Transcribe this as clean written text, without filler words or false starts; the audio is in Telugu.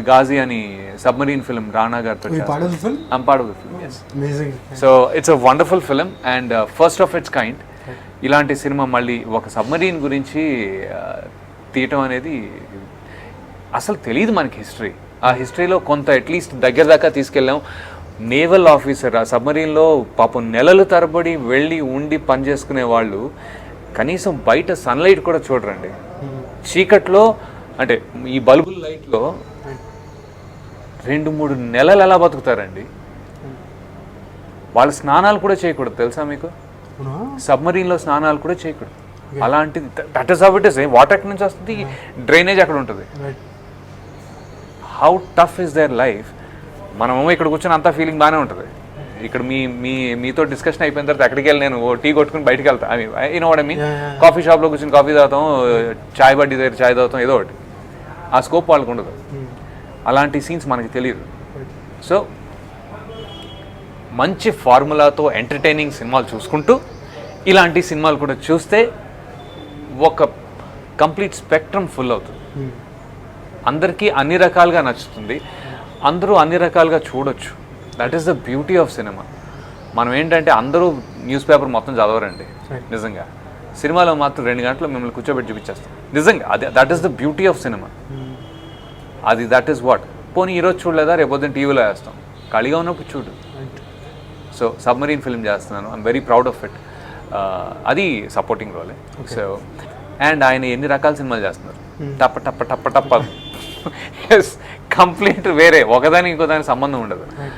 గాజీ అని సబ్మరీన్ ఫిల్మ్ రాణా గారితో so it's a wonderful film and first of it's kind. ఇలాంటి సినిమా మళ్ళీ ఒక సబ్మరీన్ గురించి తీయటం అనేది అసలు తెలియదు మనకి హిస్టరీ. ఆ హిస్టరీలో కొంత అట్లీస్ట్ దగ్గర దాకా తీసుకెళ్ళాం. నేవల్ ఆఫీసర్ ఆ సబ్మరీన్లో పాపం నెలల తరబడి వెళ్ళి ఉండి పనిచేసుకునే వాళ్ళు కనీసం బయట సన్లైట్ కూడా చూడరండి. చీకట్లో అంటే ఈ బల్బుల లైట్లో 2-3 నెలలు ఎలా బతుకుతారండి. వాళ్ళ స్నానాలు కూడా చేయకూడదు తెలుసా మీకు? సబ్మరీన్లో స్నానాలు కూడా చేయకూడదు. అలాంటిది that is how it is. Water ఎక్కడి నుంచి వస్తుంది, డ్రైనేజ్ అక్కడ ఉంటుంది. How tough is their life. మనమేమో ఇక్కడ కూర్చొని అంతా ఫీలింగ్ బాగానే ఉంటుంది. ఇక్కడ మీతో డిస్కషన్ అయిపోయిన తర్వాత ఎక్కడికి వెళ్ళి నేను టీ కొట్టుకుని బయటకు వెళ్తాను. You know what I mean. Coffee షాప్లో కూర్చొని కాఫీ తాగుతాం, చాయ్ బడ్డీ దగ్గర చాయ్ తాగుతాం, ఏదో ఒకటి. ఆ స్కోప్ వాళ్ళకు ఉండదు. అలాంటి సీన్స్ మనకి తెలియదు. సో మంచి ఫార్ములాతో ఎంటర్టైనింగ్ సినిమాలు చూసుకుంటూ ఇలాంటి సినిమాలు కూడా చూస్తే ఒక కంప్లీట్ స్పెక్ట్రమ్ ఫుల్ అవుతుంది. అందరికీ అన్ని రకాలుగా నచ్చుతుంది, అందరూ అన్ని రకాలుగా చూడొచ్చు. That is the beauty of cinema. మనం ఏంటంటే అందరూ న్యూస్ పేపర్ మొత్తం చదవరండి నిజంగా. సినిమాలో మాత్రం 2 గంటలు మిమ్మల్ని కూర్చోబెట్టి చూపించేస్తాం నిజంగా. అదే that is the beauty of cinema. అది దట్ ఈస్ వాట్. పోనీ ఈరోజు చూడలేదా, రేపొద్దున టీవీలో వేస్తాం, ఖాళీగా ఉన్నప్పుడు చూడు. సో సబ్మరీన్ ఫిల్మ్ చేస్తున్నాను, I'm very proud of it. అది సపోర్టింగ్ రోలే. సో అండ్ ఆయన ఎన్ని రకాల సినిమాలు చేస్తున్నారు, టప్ప టప్ప టప్ప టప్ప. ఎస్, కంప్లీట్ వేరే, ఒకదానికి ఇంకో దానికి సంబంధం ఉండదు.